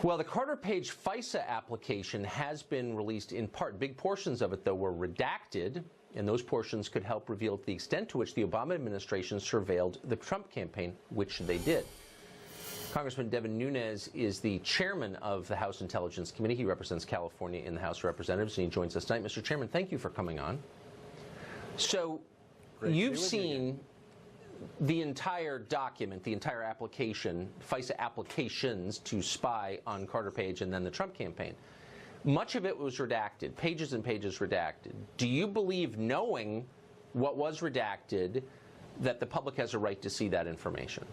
Well, the Carter Page FISA application has been released in part. Big portions of it, though, were redacted, and those portions could help reveal the extent to which the Obama administration surveilled the Trump campaign, which they did. Congressman Devin Nunes is the chairman of the House Intelligence Committee. He represents California in the House of Representatives, and he joins us tonight. Mr. Chairman, thank you for coming on. So you've seen the entire document, the entire application, FISA applications to spy on Carter Page and then the Trump campaign. Much of it was redacted, pages and pages redacted. Do you believe, knowing what was redacted, that the public has a right to see that information?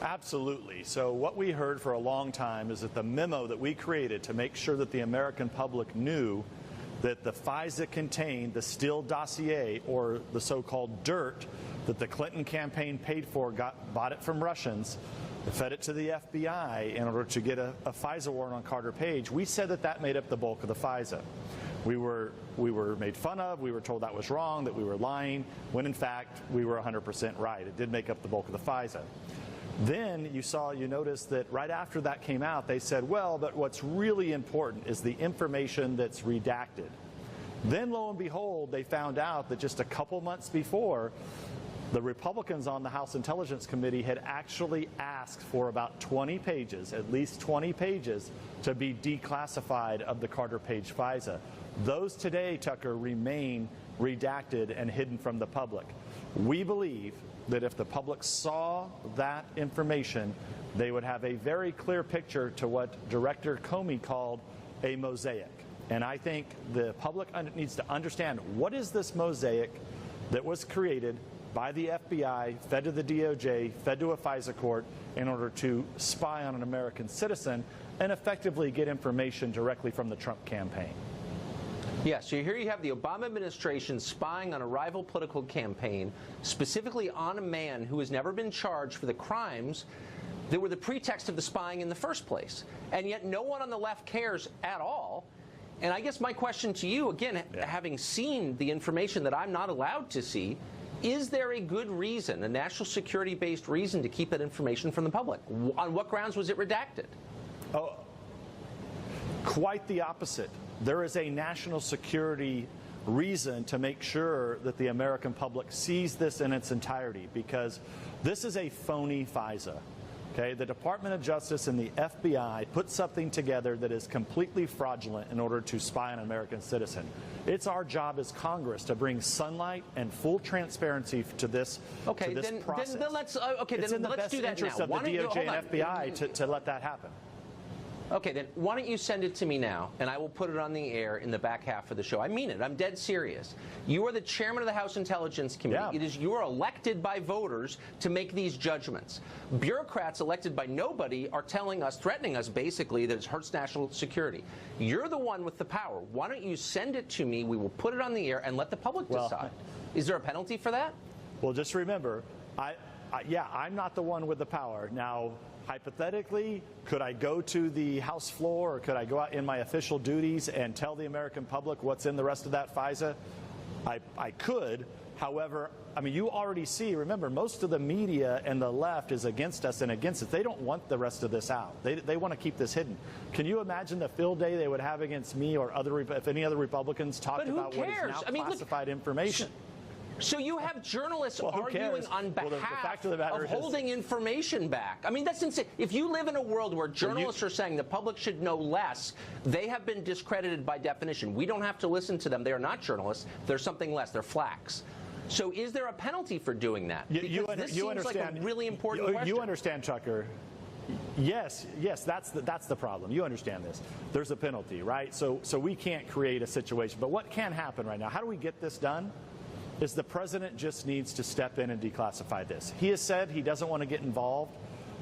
Absolutely. So what we heard for a long time is that the memo that we created to make sure that the American public knew that the FISA contained the Steele dossier, or the so-called dirt that the Clinton campaign paid for, bought it from Russians, fed it to the FBI in order to get a FISA warrant on Carter Page. We said that that made up the bulk of the FISA. We were made fun of. We were told that was wrong, that we were lying, when in fact we were 100% right. It did make up the bulk of the FISA. Then you noticed that right after that came out, they said, well, but what's really important is the information that's redacted. Then, lo and behold, they found out that just a couple months before, the Republicans on the House Intelligence Committee had actually asked for about 20 pages, at least 20 pages, to be declassified of the Carter Page FISA. Those today, Tucker, remain redacted and hidden from the public. We believe that if the public saw that information, they would have a very clear picture to what Director Comey called a mosaic. And I think the public needs to understand, what is this mosaic that was created by the FBI, fed to the DOJ, fed to a FISA court in order to spy on an American citizen and effectively get information directly from the Trump campaign. Yeah, so here you have the Obama administration spying on a rival political campaign, specifically on a man who has never been charged for the crimes that were the pretext of the spying in the first place. And yet no one on the left cares at all. And I guess my question to you, again, having seen the information that I'm not allowed to see, is there a good reason, a national security-based reason, to keep that information from the public? On what grounds was it redacted? Oh, quite the opposite. There is a national security reason to make sure that the American public sees this in its entirety, because this is a phony FISA. Okay? The Department of Justice and the FBI put something together that is completely fraudulent in order to spy on an American citizen. It's our job as Congress to bring sunlight and full transparency to this, process. Then let's it's in the best interest of the DOJ and FBI to let that happen. Okay, then why don't you send it to me now, and I will put it on the air in the back half of the show. I mean it. I'm dead serious. You are the chairman of the House Intelligence Committee. Yeah. You are elected by voters to make these judgments. Bureaucrats elected by nobody are telling us, threatening us, basically, that it hurts national security. You're the one with the power. Why don't you send it to me? We will put it on the air and let the public decide. Is there a penalty for that? Well, just remember, I'm not the one with the power. Now, hypothetically, could I go to the House floor, or could I go out in my official duties and tell the American public what's in the rest of that FISA? I could. However, I mean, you already see, remember, most of the media and the left is against us and against it. They don't want the rest of this out. They want to keep this hidden. Can you imagine the field day they would have against me or if any other Republicans talked about what is now classified information? So you have journalists arguing on behalf of holding information back. I mean, that's insane. If you live in a world where journalists are saying the public should know less, they have been discredited by definition. We don't have to listen to them. They are not journalists. They're something less. They're flacks. So is there a penalty for doing that? Because this seems like a really important question. You understand, Tucker. Yes, that's the problem. You understand this. There's a penalty, right? So we can't create a situation. But what can happen right now? How do we get this done? Is the president just needs to step in and declassify this. He has said he doesn't want to get involved,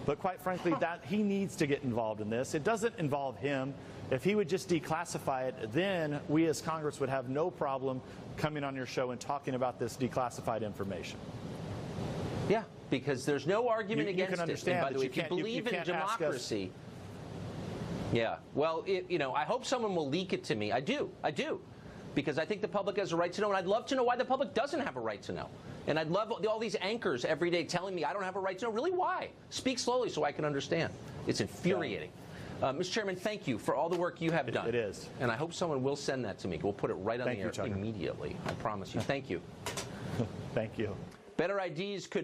but quite frankly, that he needs to get involved in this. It doesn't involve him. If he would just declassify it, then we as Congress would have no problem coming on your show and talking about this declassified information. Yeah, because there's no argument against it. And by the way, if you believe in democracy, yeah. Well, I hope someone will leak it to me. I do. Because I think the public has a right to know, and I'd love to know why the public doesn't have a right to know. And I'd love all these anchors every day telling me I don't have a right to know. Really, why? Speak slowly so I can understand. It's infuriating. Mr. Chairman, thank you for all the work you have done. It is. And I hope someone will send that to me. We'll put it right on the air immediately. I promise you. Thank you. Thank you. Better IDs could